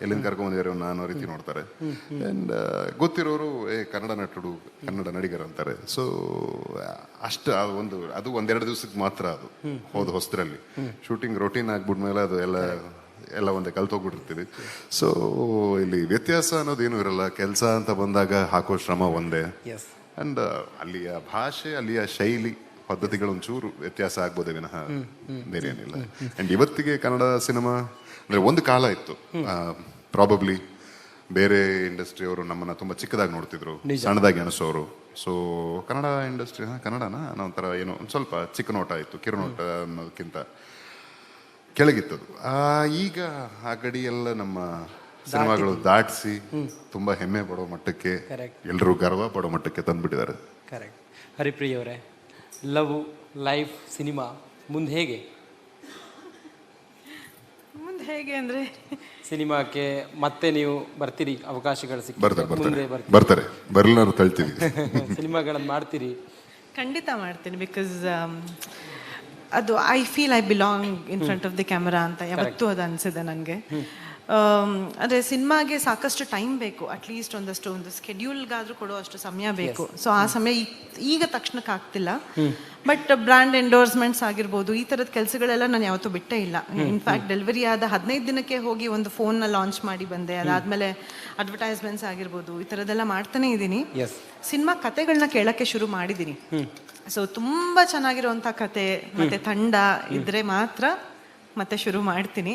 ಎಲ್ಲಿಂದ ಕರ್ಕೊಂಡ್ಬಂದಿರೋ ಅನ್ನೋ ರೀತಿ ನೋಡ್ತಾರೆ. ಆ್ಯಂಡ್ ಗೊತ್ತಿರೋರು ಕನ್ನಡ ನಟರು, ಕನ್ನಡ ನಡಿಗರು ಅಂತಾರೆ. ಸೊ ಅಷ್ಟು ಅದು ಒಂದೆರಡು ದಿವಸಕ್ಕೆ ಮಾತ್ರ ಅದು ಹೊಸದ್ರಲ್ಲಿ ಶೂಟಿಂಗ್ ರೊಟೀನ್ ಆಗ್ಬಿಟ್ಮೇಲೆ ಅದು ಎಲ್ಲ ಒಂದೇ ಕಲ್ತೋಗ್ಬಿಟ್ಟಿರ್ತೀವಿ. ಸೊ ಇಲ್ಲಿ ವ್ಯತ್ಯಾಸ ಅನ್ನೋದೇನು ಇರಲ್ಲ. ಕೆಲಸ ಅಂತ ಬಂದಾಗ ಹಾಕೋ ಶ್ರಮ ಒಂದೇ. ಅಂಡ್ ಅಲ್ಲಿಯ ಭಾಷೆ, ಅಲ್ಲಿಯ ಶೈಲಿ, ಪದ್ಧತಿಗಳು ಒಂಚೂರು ವ್ಯತ್ಯಾಸ ಆಗ್ಬೋದೇ ವಿನಃ ಬೇರೆ ಏನಿಲ್ಲ. ಅಂಡ್ ಇವತ್ತಿಗೆ ಕನ್ನಡ ಸಿನಿಮಾ ಅಂದ್ರೆ ಒಂದು ಕಾಲ ಇತ್ತು, ಪ್ರಾಬಬ್ಲಿ ಬೇರೆ ಇಂಡಸ್ಟ್ರಿಯವರು ನಮ್ಮನ್ನ ತುಂಬಾ ಚಿಕ್ಕದಾಗಿ ನೋಡ್ತಿದ್ರು, ಸಣ್ಣದಾಗಿ ಅನಿಸೋರು. ಸೊ ಕನ್ನಡ ಇಂಡಸ್ಟ್ರಿ ಕನ್ನಡನ ಒಂಥರ ಏನೋ ಒಂದು ಸ್ವಲ್ಪ ಚಿಕ್ಕ ನೋಟ ಇತ್ತು, ಕಿರುನೋಟ ಅನ್ನೋದಕ್ಕಿಂತ ಕೆಳಗಿತ್ತದು. ಈಗ ಆ ಗಡಿ ಎಲ್ಲ ನಮ್ಮ ಸಿನಿಮಾಗಳು ದಾಟಿಸಿ ತುಂಬಾ ಹೆಮ್ಮೆ ಪಡೋ ಮಟ್ಟಕ್ಕೆ, ಎಲ್ಲರೂ ಗರ್ವ ಪಡೋ ಮಟ್ಟಕ್ಕೆ ತಂದ್ಬಿಟ್ಟಿದ್ದಾರೆ. ಕರೆಕ್ಟ್. ಹರಿಪ್ರಿಯ ಅವರೇ, ಲವ್ ಲೈಫ್ ಸಿನಿಮಾ ಮುಂದೆ ಹೇಗೆ ಅಂದ್ರೆ ಸಿನಿಮಾಕ್ಕೆ ಮತ್ತೆ ನೀವು ಬರ್ತೀರಿ, ಅವಕಾಶಗಳು ಬರ್ತಾರೆ, ಬರಲ್ಲ ತಳ್ತೀವಿ. ಸಿನಿಮಾಗಳನ್ನು ಮಾಡ್ತೀರಿ? ಖಂಡಿತ ಮಾಡ್ತೀನಿ. ಬಿಕಾಸ್ ಅದು I feel I belong in front of the camera ಅಂತ ಯಾವತ್ತೂ ಅದು ಅನಿಸಿದೆ ನನಗೆ. ಅಂದರೆ ಸಿನಿಮಾಗೆ ಸಾಕಷ್ಟು ಟೈಮ್ ಬೇಕು, ಅಟ್ಲೀಸ್ಟ್ ಒಂದು ಸ್ಕೆಡ್ಯೂಲ್ಗಾದರೂ ಕೊಡೋ ಅಷ್ಟು ಸಮಯ ಬೇಕು. ಸೊ ಆ ಸಮಯ ಈಗ ತಕ್ಷಣಕ್ಕೆ ಆಗ್ತಿಲ್ಲ. ಬಟ್ ಬ್ರ್ಯಾಂಡ್ ಎಂಡೋರ್ಸ್ಮೆಂಟ್ಸ್ ಆಗಿರ್ಬೋದು, ಈ ಥರದ ಕೆಲಸಗಳೆಲ್ಲ ನಾನು ಯಾವತ್ತೂ ಬಿಟ್ಟೇ ಇಲ್ಲ. ಇನ್ಫ್ಯಾಕ್ಟ್ ಡೆಲಿವರಿ ಆದ 15 ದಿನಕ್ಕೆ ಹೋಗಿ ಒಂದು ಫೋನ್ನ ಲಾಂಚ್ ಮಾಡಿ ಬಂದೆ. ಅದಾದಮೇಲೆ ಅಡ್ವರ್ಟೈಸ್ಮೆಂಟ್ಸ್ ಆಗಿರ್ಬೋದು, ಈ ಥರದ್ದೆಲ್ಲ ಮಾಡ್ತಾನೆ ಇದ್ದೀನಿ. ಸಿನಿಮಾ ಕತೆಗಳನ್ನ ಕೇಳೋಕ್ಕೆ ಶುರು ಮಾಡಿದ್ದೀನಿ. ಸೊ ತುಂಬ ಚೆನ್ನಾಗಿರುವಂಥ ಕತೆ ಮತ್ತು ತಂಡ ಇದ್ರೆ ಮಾತ್ರ ಮತ್ತೆ ಶುರು ಮಾಡ್ತೀನಿ.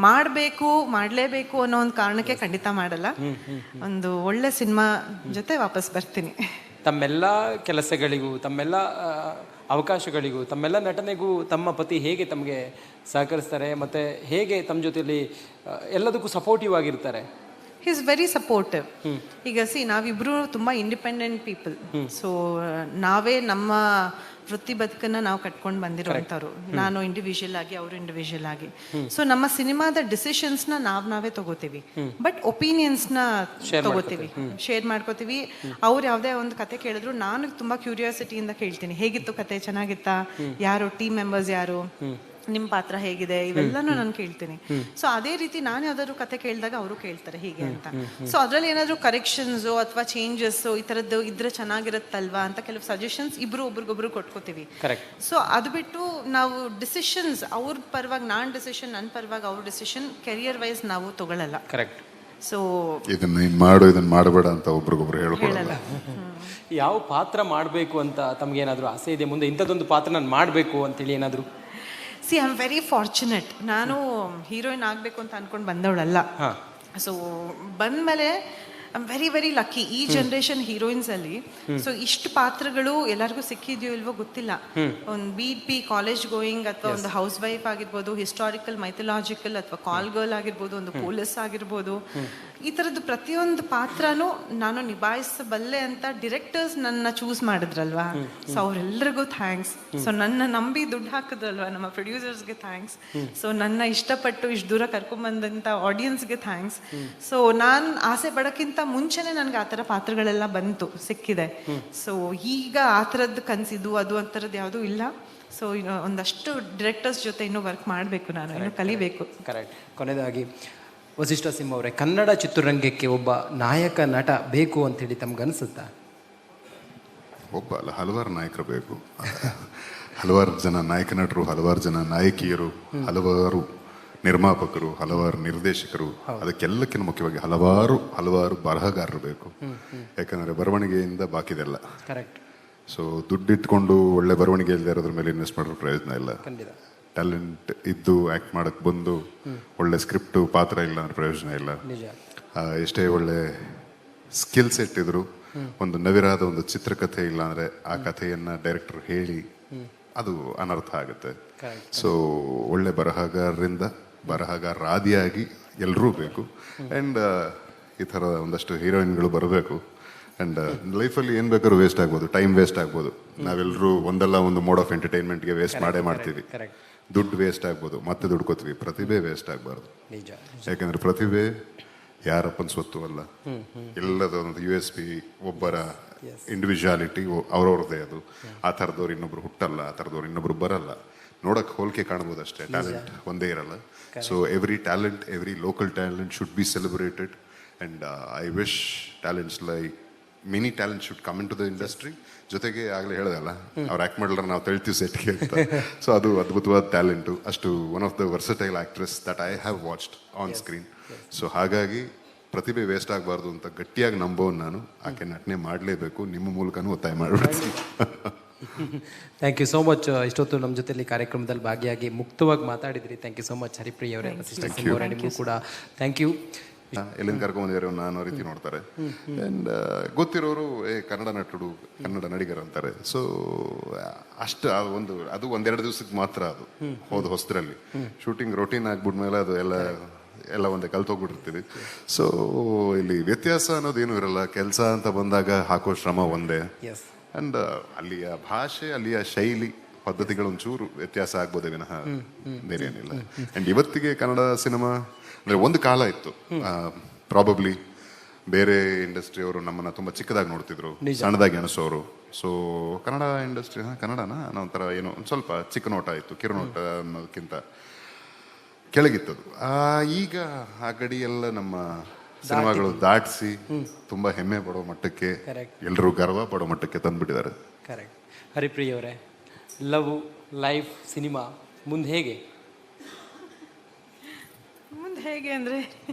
ಮಾಡಲೇಬೇಕು ಅನ್ನೋ ಒಂದು ಕಾರಣಕ್ಕೆ ಖಂಡಿತ ಮಾಡಲ್ಲ. ಒಂದು ಒಳ್ಳೆ ಸಿನಿಮಾ ಜೊತೆ ವಾಪಸ್ ಬರ್ತೀನಿ. ತಮ್ಮೆಲ್ಲ ಕೆಲಸಗಳಿಗೂ, ತಮ್ಮೆಲ್ಲ ಅವಕಾಶಗಳಿಗೂ, ತಮ್ಮೆಲ್ಲ ನಟನೆಗೂ ತಮ್ಮ ಪತಿ ಹೇಗೆ ತಮಗೆ ಸಹಕರಿಸ್ತಾರೆ ಮತ್ತು ಹೇಗೆ ತಮ್ಮ ಜೊತೆಯಲ್ಲಿ ಎಲ್ಲದಕ್ಕೂ ಸಪೋರ್ಟಿವ್ ಆಗಿರ್ತಾರೆ? He is very supportive. ಈಗ ನಾವಿಬ್ರು ತುಂಬ ಇಂಡಿಪೆಂಡೆಂಟ್ ಪೀಪಲ್. ಸೊ ನಾವೇ ನಮ್ಮ ವೃತ್ತಿ ಬದುಕನ್ನ ನಾವು ಕಟ್ಕೊಂಡು ಬಂದಿರೋಂಥವ್ರು. ನಾನು ಇಂಡಿವಿಜುವಲ್ ಆಗಿ, ಅವರು ಇಂಡಿವಿಜುವಲ್ ಆಗಿ. ಸೊ ನಮ್ಮ ಸಿನಿಮಾದ ಡಿಸಿಷನ್ಸ್ನ ನಾವೇ ತಗೋತೀವಿ, ಬಟ್ ಒಪಿನಿಯನ್ಸ್ನ ತಗೋತೀವಿ, ಶೇರ್ ಮಾಡ್ಕೋತೀವಿ. ಅವ್ರು ಯಾವುದೇ ಒಂದು ಕತೆ ಕೇಳಿದ್ರು ನಾನು ತುಂಬಾ ಕ್ಯೂರಿಯಾಸಿಟಿಯಿಂದ ಕೇಳ್ತೀನಿ, ಹೇಗಿತ್ತು ಕತೆ, ಚೆನ್ನಾಗಿತ್ತಾ, ಯಾರು ಟೀಮ್ ಮೆಂಬರ್ಸ್, ಯಾರು, ನಿಮ್ಮ ಪಾತ್ರ ಹೇಗಿದೆ, ಇವೆಲ್ಲನೂ ನಾನು ಕೇಳ್ತೀನಿ. ಸೊ ಅದೇ ರೀತಿ ನಾನು ಯಾವ್ದಾದ್ರು ಕತೆ ಕೇಳಿದಾಗ ಅವರು ಕೇಳ್ತಾರೆ ಹೀಗೆ ಅಂತ. ಸೊ ಅದ್ರಲ್ಲಿ ಏನಾದ್ರು ಕರೆಕ್ಷನ್ಸು ಅಥವಾ ಚೇಂಜಸ್ಸು ಈ ಥರದ್ದು ಇದ್ರೆ ಚೆನ್ನಾಗಿರುತ್ತಲ್ವಾ ಅಂತ ಕೆಲವು ಸಜೆಷನ್ಸ್ ಒಬ್ರಿಗೊಬ್ರು ಕೊಟ್ಕೋತೀವಿ. ಸೊ ಅದು ಬಿಟ್ಟು ನಾವು ಡಿಸಿಷನ್ಸ್ ಅವ್ರ ಪರವಾಗಿ ನಾನು ಡಿಸಿಷನ್, ನನ್ನ ಪರವಾಗಿ ಅವ್ರ ಡಿಸಿಷನ್, ಕೆರಿಯರ್ ವೈಸ್ ನಾವು ತಗೊಳ್ಳಲ್ಲ. ಕರೆಕ್ಟ್. ಸೊ ಇದನ್ನ ಮಾಡಬೇಡ ಅಂತ ಒಬ್ರಿಗೊಬ್ರು ಹೇಳಲ್ಲ. ಯಾವ ಪಾತ್ರ ಮಾಡಬೇಕು ಅಂತ ತಮ್ಗೇನಾದ್ರು ಆಸೆ ಇದೆ ಮುಂದೆ, ಇಂಥದ್ದೊಂದು ಪಾತ್ರ ನಾನು ಮಾಡಬೇಕು ಅಂತೇಳಿ ಏನಾದ್ರು? I am very fortunate. ನಾನು ಹೀರೋಯಿನ್ ಆಗಬೇಕು ಅಂತ ಅನ್ಕೊಂಡು ಬಂದವಳಲ್ಲ. ಸೊ ಬಂದಮೇಲೆ I am very very lucky. ಈ ಜನ್ರೇಷನ್ ಹೀರೋಯಿನ್ಸ್ ಅಲ್ಲಿ ಸೊ ಇಷ್ಟು ಪಾತ್ರಗಳು ಎಲ್ಲರಿಗೂ ಸಿಕ್ಕಿದ್ಯೋ ಇಲ್ವೋ ಗೊತ್ತಿಲ್ಲ. ಒಂದು ಬಿ ಕಾಲೇಜ್ ಗೋಯಿಂಗ್ ಅಥವಾ ಒಂದು ಹೌಸ್ ವೈಫ್ ಆಗಿರ್ಬೋದು, ಹಿಸ್ಟಾರಿಕಲ್ ಮೈಥಲಾಜಿಕಲ್ ಅಥವಾ ಕಾಲ್ ಗರ್ಲ್ ಆಗಿರ್ಬೋದು, ಒಂದು ಪೊಲೀಸ್ ಆಗಿರ್ಬೋದು, ಈ ಥರದ್ದು ಪ್ರತಿಯೊಂದು ಪಾತ್ರನೂ ನಾನು ನಿಭಾಯಿಸಬಲ್ಲೆ ಅಂತ ಡಿರೆಕ್ಟರ್ಸ್ ನನ್ನ ಚೂಸ್ ಮಾಡಿದ್ರಲ್ವಾ. ಸೊ ಅವರೆಲ್ಲರಿಗೂ ಥ್ಯಾಂಕ್ಸ್. ಸೊ ನನ್ನ ನಂಬಿ ದುಡ್ಡು ಹಾಕಿದ್ರಲ್ವಾ ನಮ್ಮ ಪ್ರೊಡ್ಯೂಸರ್ಸ್ಗೆ ಥ್ಯಾಂಕ್ಸ್. ಸೊ ನನ್ನ ಇಷ್ಟಪಟ್ಟು ಇಷ್ಟು ದೂರ ಕರ್ಕೊಂಡ್ಬಂದಂಥ ಆಡಿಯನ್ಸ್ಗೆ ಥ್ಯಾಂಕ್ಸ್. ಸೊ ನಾನು ಆಸೆ ಪಡೋಕ್ಕಿಂತ ಮುಂಚೆನೆ ನನಗೆ ಆ ಥರ ಪಾತ್ರಗಳೆಲ್ಲ ಸಿಕ್ಕಿದೆ. ಸೊ ಈಗ ಆ ಥರದ್ದು ಕನಸಿದ್ದು ಅದು ಆ ಥರದ್ದು ಯಾವುದೂ ಇಲ್ಲ. ಸೊ ಒಂದಷ್ಟು ಡಿರೆಕ್ಟರ್ಸ್ ಜೊತೆ ಇನ್ನೂ ವರ್ಕ್ ಮಾಡಬೇಕು, ನಾನು ಇನ್ನೂ ಕಲಿಬೇಕು. ಕರೆಕ್ಟ್. ಕೊನೆಯದಾಗಿ ವಸಿಷ್ಠ ಸಿಂಹ ಅವರೇ, ಕನ್ನಡ ಚಿತ್ರರಂಗಕ್ಕೆ ಒಬ್ಬ ನಾಯಕ ನಟ ಬೇಕು ಅಂತೇಳಿ ತಮ್ಗನ್ಸುತ್ತಾ? ಒಬ್ಬ ಅಲ್ಲ, ಹಲವಾರು ನಾಯಕರು ಬೇಕು. ಹಲವಾರು ಜನ ನಾಯಕ ನಟರು, ಹಲವಾರು ಜನ ನಾಯಕಿಯರು, ಹಲವಾರು ನಿರ್ಮಾಪಕರು, ಹಲವಾರು ನಿರ್ದೇಶಕರು, ಅದಕ್ಕೆಲ್ಲಕ್ಕಿಂತ ಮುಖ್ಯವಾಗಿ ಹಲವಾರು ಬರಹಗಾರರು ಬೇಕು. ಯಾಕಂದ್ರೆ ಬರವಣಿಗೆಯಿಂದ ಬಾಕಿದೆಲ್ಲ. ಕರೆಕ್ಟ್. ಸೊ ದುಡ್ಡಿಟ್ಕೊಂಡು ಒಳ್ಳೆ ಬರವಣಿಗೆ ಇಲ್ಲದೆ ಇರೋದ್ರ ಮೇಲೆ ಇನ್ವೆಸ್ಟ್ ಮಾಡೋ ಪ್ರಯೋಜನ ಇಲ್ಲ. ಟ್ಯಾಲೆಂಟ್ ಇದ್ದು ಆ್ಯಕ್ಟ್ ಮಾಡಕ್ಕೆ ಬಂದು ಒಳ್ಳೆ ಸ್ಕ್ರಿಪ್ಟು ಪಾತ್ರ ಇಲ್ಲ ಅಂದ್ರೆ ಪ್ರಯೋಜನ ಇಲ್ಲ. ಎಷ್ಟೇ ಒಳ್ಳೆ ಸ್ಕಿಲ್ ಸೆಟ್ ಇದ್ರು ಒಂದು ನವಿರಾದ ಒಂದು ಚಿತ್ರಕಥೆ ಇಲ್ಲ ಅಂದರೆ ಆ ಕಥೆಯನ್ನು ಡೈರೆಕ್ಟರ್ ಹೇಳಿ ಅದು ಅನರ್ಥ ಆಗುತ್ತೆ. ಸೊ ಒಳ್ಳೆ ಬರಹಗಾರರಾದಿಯಾಗಿ ಎಲ್ಲರೂ ಬೇಕು. ಆ್ಯಂಡ್ ಈ ಥರ ಒಂದಷ್ಟು ಹೀರೋಯಿನ್ಗಳು ಬರಬೇಕು. ಆ್ಯಂಡ್ ಲೈಫಲ್ಲಿ ಏನು ಬೇಕಾದ್ರೂ ವೇಸ್ಟ್ ಆಗ್ಬೋದು, ಟೈಮ್ ವೇಸ್ಟ್ ಆಗ್ಬೋದು. ನಾವೆಲ್ಲರೂ ಒಂದಲ್ಲ ಒಂದು ಮೋಡ್ ಆಫ್ ಎಂಟರ್ಟೈನ್ಮೆಂಟ್ಗೆ ವೇಸ್ಟ್ ಮಾಡ್ತೀವಿ. ದುಡ್ಡು ವೇಸ್ಟ್ ಆಗ್ಬೋದು, ಮತ್ತೆ ದುಡ್ಕೋತೀವಿ. ಪ್ರತಿಭೆ ವೇಸ್ಟ್ ಆಗಬಾರ್ದು. ಯಾಕಂದ್ರೆ ಪ್ರತಿಭೆ ಯಾರಪ್ಪನ ಸ್ವತ್ತು ಅಲ್ಲ, ಎಲ್ಲದೊಂದು USP, ಒಬ್ಬರ ಇಂಡಿವಿಜುವಾಲಿಟಿ ಅವ್ರವ್ರದ್ದೇ ಅದು. ಆ ಥರದವ್ರು ಇನ್ನೊಬ್ರು ಹುಟ್ಟಲ್ಲ, ಆ ಥರದವ್ರು ಇನ್ನೊಬ್ರು ಬರಲ್ಲ. ನೋಡಕ್ ಹೋಲಿಕೆ ಕಾಣ್ಬೋದು ಅಷ್ಟೇ, ಟ್ಯಾಲೆಂಟ್ ಒಂದೇ ಇರಲ್ಲ. So every talent, every local talent should be celebrated. And I wish talents like many talent should come in to the industry. ಜೊತೆಗೆ ಆಗಲೇ ಹೇಳೋದಲ್ಲ, ಅವ್ರು ಆ್ಯಕ್ಟ್ ಮಾಡಿದ್ರೆ ನಾವು ತಳ್ತೀವಿ ಸೆಟ್ಗೆ ಅಂತ. ಸೊ ಅದು ಅದ್ಭುತವಾದ ಟ್ಯಾಲೆಂಟು. ಅಷ್ಟು one of the versatile actress that I have watched on screen. So ಹಾಗಾಗಿ ಪ್ರತಿಭೆ ವೇಸ್ಟ್ ಆಗಬಾರ್ದು ಅಂತ ಗಟ್ಟಿಯಾಗಿ ನಂಬೋನು ನಾನು. ಆಕೆ ನಟನೆ ಮಾಡಲೇಬೇಕು, ನಿಮ್ಮ ಮೂಲಕನೂ ಒತ್ತಾಯ ಮಾಡಬೇಕು. Thank you so much. ಇಷ್ಟೊತ್ತು ನಮ್ಮ ಜೊತೆಲಿ ಕಾರ್ಯಕ್ರಮದಲ್ಲಿ ಭಾಗಿಯಾಗಿ ಮುಕ್ತವಾಗಿ ಮಾತಾಡಿದ್ರಿ. Thank you so much Haripriya ಅವರೇ, ನಿಮಗೂ ಕೂಡ ಥ್ಯಾಂಕ್ ಯು. ಎಲ್ಲಿಂದ ಕರ್ಕೊಂಡ್ಬಂದಿರೋ ಅನ್ನೋ ರೀತಿ ನೋಡ್ತಾರೆ. ಆ್ಯಂಡ್ ಗೊತ್ತಿರೋರು ಕನ್ನಡ ನಟರು, ಕನ್ನಡ ನಡಿಗರು ಅಂತಾರೆ. ಸೊ ಅಷ್ಟು ಅದು ಒಂದೆರಡು ದಿವಸಕ್ಕೆ ಮಾತ್ರ ಅದು ಹೋದ ಹೊಸದ್ರಲ್ಲಿ. ಶೂಟಿಂಗ್ ರೊಟೀನ್ ಆಗ್ಬಿಟ್ಮೇಲೆ ಅದು ಎಲ್ಲ ಒಂದೇ ಕಲ್ತೋಗ್ಬಿಟ್ಟಿರ್ತೀವಿ. ಸೊ ಇಲ್ಲಿ ವ್ಯತ್ಯಾಸ ಅನ್ನೋದೇನು ಇರಲ್ಲ. ಕೆಲಸ ಅಂತ ಬಂದಾಗ ಹಾಕೋ ಶ್ರಮ ಒಂದೇ. ಅಂಡ್ ಅಲ್ಲಿಯ ಭಾಷೆ, ಅಲ್ಲಿಯ ಶೈಲಿ, ಪದ್ಧತಿಗಳು ಒಂಚೂರು ವ್ಯತ್ಯಾಸ ಆಗ್ಬೋದೇ ವಿನಃ ಬೇರೆ ಏನಿಲ್ಲ. ಅಂಡ್ ಇವತ್ತಿಗೆ ಕನ್ನಡ ಸಿನಿಮಾ ಅಂದ್ರೆ ಒಂದು ಕಾಲ ಇತ್ತು, ಪ್ರಾಬಬ್ಲಿ ಬೇರೆ ಇಂಡಸ್ಟ್ರಿ ಅವರು ನಮ್ಮನ್ನ ತುಂಬಾ ಚಿಕ್ಕದಾಗಿ ನೋಡ್ತಿದ್ರು, ಸಣ್ಣದಾಗಿ ಅನಿಸೋರು. ಸೊ ಕನ್ನಡ ಇಂಡಸ್ಟ್ರಿ ಕನ್ನಡನ ಅನ್ನೋ ಒಂಥರ ಏನೋ ಒಂದು ಸ್ವಲ್ಪ ಚಿಕ್ಕ ನೋಟ ಇತ್ತು, ಕಿರುನೋಟ ಅನ್ನೋದಕ್ಕಿಂತ ಕೆಳಗಿತ್ತದು. ಈಗ ಆ ಗಡಿ ಎಲ್ಲ ನಮ್ಮ ಸಿನಿಮಾಗಳು ದಾಟಿಸಿ ತುಂಬಾ ಹೆಮ್ಮೆ ಪಡೋ ಮಟ್ಟಕ್ಕೆ, ಎಲ್ಲರೂ ಗರ್ವ ಪಡೋ ಮಟ್ಟಕ್ಕೆ ತಂದ್ಬಿಟ್ಟಿದ್ದಾರೆ. ಕರೆಕ್ಟ್. ಹರಿಪ್ರಿಯ ಅವರೇ, ಲವ್, ಲೈಫ್, ಸಿನಿಮಾ ಮುಂದೆ ಹೇಗೆ? ಮುಂದೆ ಹೇಗೆ ಅಂದ್ರೆ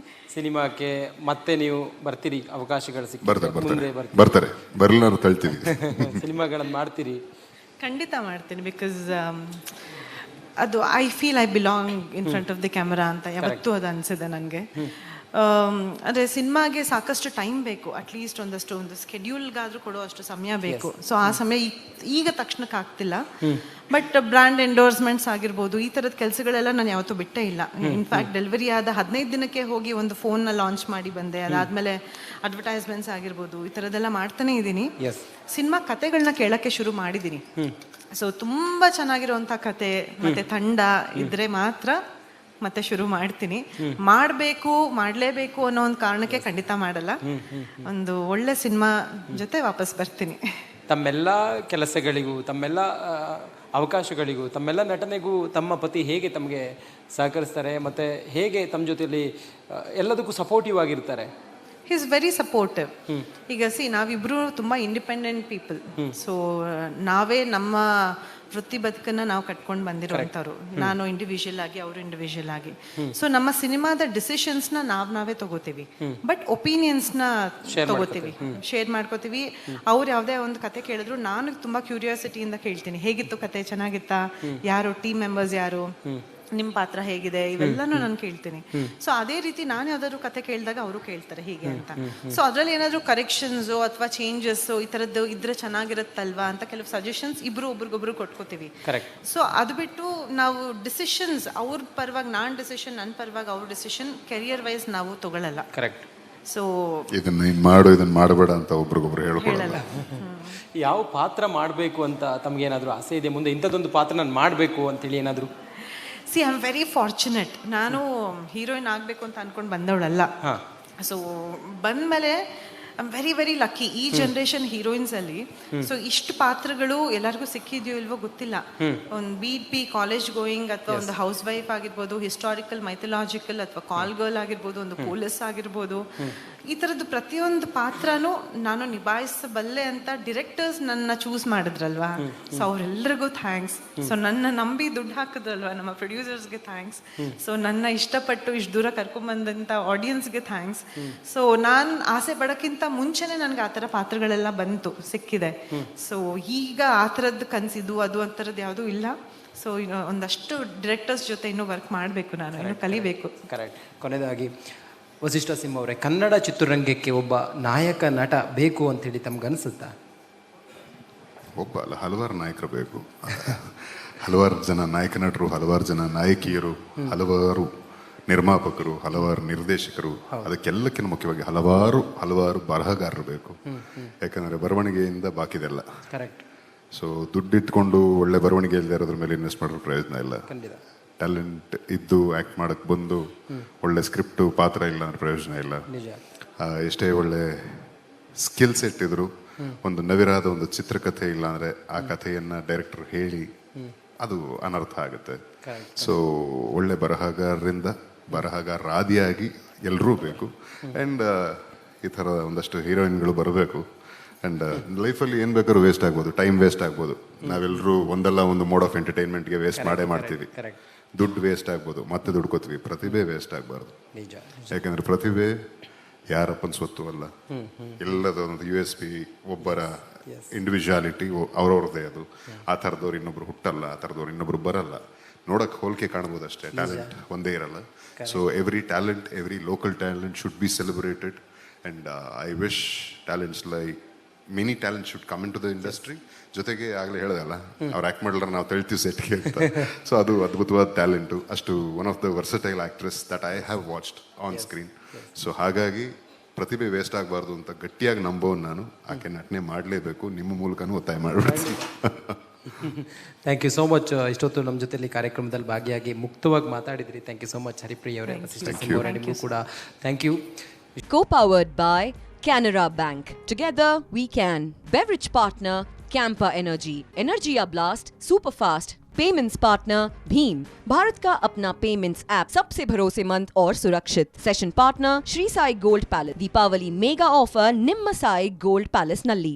ಸಿನಿಮಾಕ್ಕೆ ಮತ್ತೆ ನೀವು ಬರ್ತೀರಿ, ಅವಕಾಶಗಳು ಬರ್ತಾರೆ, ಬರಲಾರು ತಳ್ತೀವಿ. ಸಿನಿಮಾಗಳನ್ನು ಮಾಡ್ತೀರಿ? ಖಂಡಿತ ಮಾಡ್ತೀನಿ. ಬಿಕಾಸ್ ಅದು I feel I belong in front of the camera ಅಂತ ಯಾವತ್ತೂ ಅದು ಅನಿಸಿದೆ ನನಗೆ. ಅಂದರೆ ಸಿನಿಮಾಗೆ ಸಾಕಷ್ಟು ಟೈಮ್ ಬೇಕು, ಅಟ್ಲೀಸ್ಟ್ ಒಂದು ಸ್ಕೆಡ್ಯೂಲ್ಗಾದ್ರೂ ಕೊಡೋ ಅಷ್ಟು ಸಮಯ ಬೇಕು. ಸೊ ಆ ಸಮಯ ಈಗ ತಕ್ಷಣಕ್ಕೆ ಆಗ್ತಿಲ್ಲ. ಬಟ್ ಬ್ರ್ಯಾಂಡ್ ಎಂಡೋರ್ಸ್ಮೆಂಟ್ಸ್ ಆಗಿರ್ಬೋದು, ಈ ಥರದ ಕೆಲಸಗಳೆಲ್ಲ ನಾನು ಯಾವತ್ತೂ ಬಿಟ್ಟೇ ಇಲ್ಲ. ಇನ್ಫ್ಯಾಕ್ಟ್ ಡೆಲಿವರಿ ಆದ 15 ದಿನಕ್ಕೆ ಹೋಗಿ ಒಂದು ಫೋನ್ನ ಲಾಂಚ್ ಮಾಡಿ ಬಂದೆ. ಅದಾದಮೇಲೆ ಅಡ್ವರ್ಟೈಸ್ಮೆಂಟ್ಸ್ ಆಗಿರ್ಬೋದು, ಈ ಥರದ್ದೆಲ್ಲ ಮಾಡ್ತಾನೆ ಇದ್ದೀನಿ. ಸಿನಿಮಾ ಕತೆಗಳನ್ನ ಕೇಳೋಕ್ಕೆ ಶುರು ಮಾಡಿದ್ದೀನಿ. ಸೊ ತುಂಬ ಚೆನ್ನಾಗಿರೋಂಥ ಕತೆ ಮತ್ತೆ ತಂಡ ಇದ್ರೆ ಮಾತ್ರ ಮತ್ತೆ ಶುರು ಮಾಡ್ತೀನಿ. ಮಾಡಲೇಬೇಕು ಅನ್ನೋ ಒಂದು ಕಾರಣಕ್ಕೆ ಖಂಡಿತ ಮಾಡಲ್ಲ. ಒಂದು ಒಳ್ಳೆ ಸಿನಿಮಾ ಜೊತೆ ವಾಪಸ್ ಬರ್ತೀನಿ. ತಮ್ಮೆಲ್ಲ ಕೆಲಸಗಳಿಗೂ, ತಮ್ಮೆಲ್ಲ ಅವಕಾಶಗಳಿಗೂ, ತಮ್ಮೆಲ್ಲ ನಟನೆಗೂ ತಮ್ಮ ಪತಿ ಹೇಗೆ ತಮಗೆ ಸಹಕರಿಸ್ತಾರೆ ಮತ್ತೆ ಹೇಗೆ ತಮ್ಮ ಜೊತೆಲಿ ಎಲ್ಲದಕ್ಕೂ ಸಪೋರ್ಟಿವ್ ಆಗಿರ್ತಾರೆ? He is very supportive. ಈಗ ನಾವಿಬ್ರು ತುಂಬಾ ಇಂಡಿಪೆಂಡೆಂಟ್ ಪೀಪಲ್. ಸೊ ನಾವೇ ನಮ್ಮ ವೃತ್ತಿ ಬದುಕನ್ನ ನಾವು ಕಟ್ಕೊಂಡು ಬಂದಿರುವಂಥವ್ರು. ನಾನು ಇಂಡಿವಿಜುವಲ್ ಆಗಿ, ಅವರು ಇಂಡಿವಿಜುವಲ್ ಆಗಿ. ಸೊ ನಮ್ಮ ಸಿನಿಮಾದ ಡಿಸಿಷನ್ಸ್ನ ನಾವೇ ತಗೋತೀವಿ, ಬಟ್ ಒಪಿನಿಯನ್ಸ್ನ ತಗೋತೀವಿ, ಶೇರ್ ಮಾಡ್ಕೋತೀವಿ. ಅವ್ರು ಯಾವುದೇ ಒಂದು ಕತೆ ಕೇಳಿದ್ರು ನಾನು ತುಂಬಾ ಕ್ಯೂರಿಯಾಸಿಟಿಯಿಂದ ಕೇಳ್ತೀನಿ, ಹೇಗಿತ್ತು ಕತೆ, ಚೆನ್ನಾಗಿತ್ತಾ, ಯಾರು ಟೀಮ್ ಮೆಂಬರ್ಸ್, ಯಾರು, ನಿಮ್ಮ ಪಾತ್ರ ಹೇಗಿದೆ, ಇವೆಲ್ಲನೂ ನಾನು ಕೇಳ್ತೀನಿ. ಸೊ ಅದೇ ರೀತಿ ನಾನು ಯಾವ್ದಾದ್ರು ಕತೆ ಕೇಳಿದಾಗ ಅವರು ಕೇಳ್ತಾರೆ ಹೀಗೆ ಅಂತ. ಸೊ ಅದ್ರಲ್ಲಿ ಏನಾದ್ರು ಕರೆಕ್ಷನ್ಸು ಅಥವಾ ಚೇಂಜಸ್ಸು ಈ ಥರದ್ದು ಇದ್ರೆ ಚೆನ್ನಾಗಿರುತ್ತಲ್ವಾ ಅಂತ ಕೆಲವು ಸಜೆಷನ್ಸ್ ಇಬ್ರು ಒಬ್ರಿಗೊಬ್ರು ಕೊಟ್ಕೋತೀವಿ. ಸೊ ಅದು ಬಿಟ್ಟು ನಾವು ಡಿಸಿಷನ್ಸ್ ಅವ್ರ ಪರವಾಗಿ ನಾನು ಡಿಸಿಷನ್, ನನ್ನ ಪರವಾಗಿ ಅವ್ರ ಡಿಸಿಷನ್, ಕೆರಿಯರ್ ವೈಸ್ ನಾವು ತಗೊಳ್ಳಲ್ಲ. ಕರೆಕ್ಟ್. ಸೊ ಇದನ್ನ ಮಾಡಬೇಡ ಅಂತ ಒಬ್ರಿಗೊಬ್ರು ಹೇಳಲ್ಲ. ಯಾವ ಪಾತ್ರ ಮಾಡಬೇಕು ಅಂತ ತಮ್ಗೇನಾದ್ರು ಆಸೆ ಇದೆ ಮುಂದೆ, ಇಂಥದ್ದೊಂದು ಪಾತ್ರ ನಾನು ಮಾಡಬೇಕು ಅಂತೇಳಿ ಏನಾದ್ರು? I am very fortunate. ನಾನು ಹೀರೋಯಿನ್ ಆಗಬೇಕು ಅಂತ ಅನ್ಕೊಂಡು ಬಂದವಳಲ್ಲ. ಸೊ ಬಂದಮೇಲೆ I am very very lucky. ಈ ಜನರೇಷನ್ ಹೀರೋಯಿನ್ಸ್ ಅಲ್ಲಿ ಸೊ ಇಷ್ಟು ಪಾತ್ರಗಳು ಎಲ್ಲರಿಗೂ ಸಿಕ್ಕಿದ್ಯೋ ಇಲ್ವೋ ಗೊತ್ತಿಲ್ಲ. ಒಂದು ಬಿ ಕಾಲೇಜ್ ಗೋಯಿಂಗ್ ಅಥವಾ ಒಂದು ಹೌಸ್ ವೈಫ್ ಆಗಿರ್ಬೋದು, ಹಿಸ್ಟಾರಿಕಲ್ ಮೈಥಲಾಜಿಕಲ್ ಅಥವಾ ಕಾಲ್ ಗರ್ಲ್ ಆಗಿರ್ಬೋದು, ಒಂದು ಪೊಲೀಸ್ ಆಗಿರ್ಬೋದು, ಈ ಥರದ್ದು ಪ್ರತಿಯೊಂದು ಪಾತ್ರನೂ ನಾನು ನಿಭಾಯಿಸಬಲ್ಲೆ ಅಂತ ಡಿರೆಕ್ಟರ್ಸ್ ನನ್ನ ಚೂಸ್ ಮಾಡಿದ್ರಲ್ವಾ. ಸೊ ಅವರೆಲ್ಲರಿಗೂ ಥ್ಯಾಂಕ್ಸ್. ಸೊ ನನ್ನ ನಂಬಿ ದುಡ್ಡು ಹಾಕಿದ್ರಲ್ವಾ ನಮ್ಮ ಪ್ರೊಡ್ಯೂಸರ್ಸ್ಗೆ ಥ್ಯಾಂಕ್ಸ್. ಸೊ ನನ್ನ ಇಷ್ಟಪಟ್ಟು ಇಷ್ಟು ದೂರ ಕರ್ಕೊಂಬಂದಂಥ ಆಡಿಯನ್ಸ್ಗೆ ಥ್ಯಾಂಕ್ಸ್. ಸೊ ನಾನು ಆಸೆ ಪಡೋಕ್ಕಿಂತ ಮುಂಚೆನೆ ನನಗೆ ಆ ಥರ ಪಾತ್ರಗಳೆಲ್ಲ ಬಂತು, ಸಿಕ್ಕಿದೆ. ಸೊ ಈಗ ಆ ಥರದ್ದು ಕನಸಿದ್ದು ಅದು ಆ ಥರದ್ದು ಯಾವುದೂ ಇಲ್ಲ. ಸೊ ಒಂದಷ್ಟು ಡಿರೆಕ್ಟರ್ಸ್ ಜೊತೆ ಇನ್ನೂ ವರ್ಕ್ ಮಾಡಬೇಕು, ನಾನು ಇನ್ನೂ ಕಲಿಬೇಕು. ಕರೆಕ್ಟ್. ಕೊನೆಯದಾಗಿ ವಸಿಷ್ಠ ಸಿಂಹ ಅವರೇ, ಕನ್ನಡ ಚಿತ್ರರಂಗಕ್ಕೆ ಒಬ್ಬ ನಾಯಕ ನಟ ಬೇಕು ಅಂತೇಳಿ ತಮ್ಗನ್ಸುತ್ತಾ? ಹಲವಾರು ನಾಯಕರು ಬೇಕು. ಹಲವಾರು ಜನ ನಾಯಕ ನಟರು, ಹಲವಾರು ಜನ ನಾಯಕಿಯರು, ಹಲವಾರು ನಿರ್ಮಾಪಕರು, ಹಲವಾರು ನಿರ್ದೇಶಕರು, ಅದಕ್ಕೆಲ್ಲಕ್ಕಿಂತ ಮುಖ್ಯವಾಗಿ ಹಲವಾರು ಬರಹಗಾರರು ಬೇಕು. ಯಾಕಂದ್ರೆ ಬರವಣಿಗೆಯಿಂದ ಬಾಕಿದೆಲ್ಲ. ಕರೆಕ್ಟ್. ಸೊ ದುಡ್ಡಿಟ್ಕೊಂಡು ಒಳ್ಳೆ ಬರವಣಿಗೆ ಇಲ್ಲದೆ ಇರೋದ್ರ ಮೇಲೆ ಇನ್ವೆಸ್ಟ್ ಮಾಡೋ ಪ್ರಯೋಜನ ಇಲ್ಲ. ಟ್ಯಾಲೆಂಟ್ ಇದ್ದು ಆ್ಯಕ್ಟ್ ಮಾಡಕ್ಕೆ ಬಂದು ಒಳ್ಳೆ ಸ್ಕ್ರಿಪ್ಟು, ಪಾತ್ರ ಇಲ್ಲ ಅಂದ್ರೆ ಪ್ರಯೋಜನ ಇಲ್ಲ. ಎಷ್ಟೇ ಒಳ್ಳೆ ಸ್ಕಿಲ್ ಸೆಟ್ ಇದ್ರು ಒಂದು ನವಿರಾದ ಒಂದು ಚಿತ್ರಕಥೆ ಇಲ್ಲ ಅಂದರೆ ಆ ಕಥೆಯನ್ನು ಡೈರೆಕ್ಟರ್ ಹೇಳಿ ಅದು ಅನರ್ಥ ಆಗುತ್ತೆ. ಸೊ ಒಳ್ಳೆ ಬರಹಗಾರಾದಿಯಾಗಿ ಎಲ್ಲರೂ ಬೇಕು. ಆ್ಯಂಡ್ ಈ ಥರ ಒಂದಷ್ಟು ಹೀರೋಯಿನ್ಗಳು ಬರಬೇಕು. ಆ್ಯಂಡ್ ಲೈಫಲ್ಲಿ ಏನು ಬೇಕಾದ್ರೂ ವೇಸ್ಟ್ ಆಗ್ಬೋದು, ಟೈಮ್ ವೇಸ್ಟ್ ಆಗ್ಬೋದು. ನಾವೆಲ್ಲರೂ ಒಂದಲ್ಲ ಒಂದು ಮೋಡ್ ಆಫ್ ಎಂಟರ್ಟೈನ್ಮೆಂಟ್ಗೆ ವೇಸ್ಟ್ ಮಾಡ್ತೀವಿ. ದುಡ್ಡು ವೇಸ್ಟ್ ಆಗ್ಬೋದು, ಮತ್ತೆ ದುಡ್ಕೋತೀವಿ. ಪ್ರತಿಭೆ ವೇಸ್ಟ್ ಆಗಬಾರ್ದು. ಯಾಕೆಂದರೆ ಪ್ರತಿಭೆ ಯಾರಪ್ಪನ ಸ್ವತ್ತು ಅಲ್ಲ, ಎಲ್ಲದ ಒಂದು USP, ಒಬ್ಬರ ಇಂಡಿವಿಜುವಾಲಿಟಿ ಅವ್ರವ್ರದ್ದೇ ಅದು. ಆ ಥರದವ್ರು ಇನ್ನೊಬ್ರು ಹುಟ್ಟಲ್ಲ, ಆ ಥರದವ್ರು ಇನ್ನೊಬ್ರು ಬರಲ್ಲ. ನೋಡಕ್ಕೆ ಹೋಲಿಕೆ ಕಾಣ್ಬೋದು ಅಷ್ಟೇ, ಟ್ಯಾಲೆಂಟ್ ಒಂದೇ ಇರಲ್ಲ. So every talent, every local talent should be celebrated. And I wish talents like many talent should come in to the industry. ಜೊತೆಗೆ ಆಗಲೇ ಹೇಳ್ದಲ್ಲ, ಅವ್ರು ಆ್ಯಕ್ಟ್ ಮಾಡಿದ್ರೆ ನಾವು ತಳ್ತೀವಿ ಸೆಟ್ಗೆ ಅಂತ. ಸೊ ಅದು ಅದ್ಭುತವಾದ ಟ್ಯಾಲೆಂಟು. ಅಷ್ಟು one of the versatile actress that I have watched on screen. So ಹಾಗಾಗಿ ಪ್ರತಿಭೆ ವೇಸ್ಟ್ ಆಗಬಾರ್ದು ಅಂತ ಗಟ್ಟಿಯಾಗಿ ನಂಬೋನು ನಾನು. ಆಕೆ ನಟನೆ ಮಾಡಲೇಬೇಕು. ನಿಮ್ಮ ಮೂಲಕನೂ ಒತ್ತಾಯ ಮಾಡಿಬಿಡ್ತೀನಿ. Thank you so much. ಇಷ್ಟೊತ್ತು ನಮ್ಮ ಜೊತೆಲಿ ಕಾರ್ಯಕ್ರಮದಲ್ಲಿ ಭಾಗಿಯಾಗಿ ಮುಕ್ತವಾಗಿ ಮಾತಾಡಿದ್ರಿ. Thank you so much Haripriya ಅವರೇ, ನಿಮಗೂ ಕೂಡ thank you. Co-powered by Canara Bank. Together we can. Beverage partner Campa Energy. Energy Blast Super Fast. Payments partner भीम, भारत का अपना पेमेंट्स ऐप, सबसे भरोसेमंद और सुरक्षित. Session partner Shri Sai gold palace. Deepavali mega offer निम्म साई गोल्ड पैलेस नल्ली.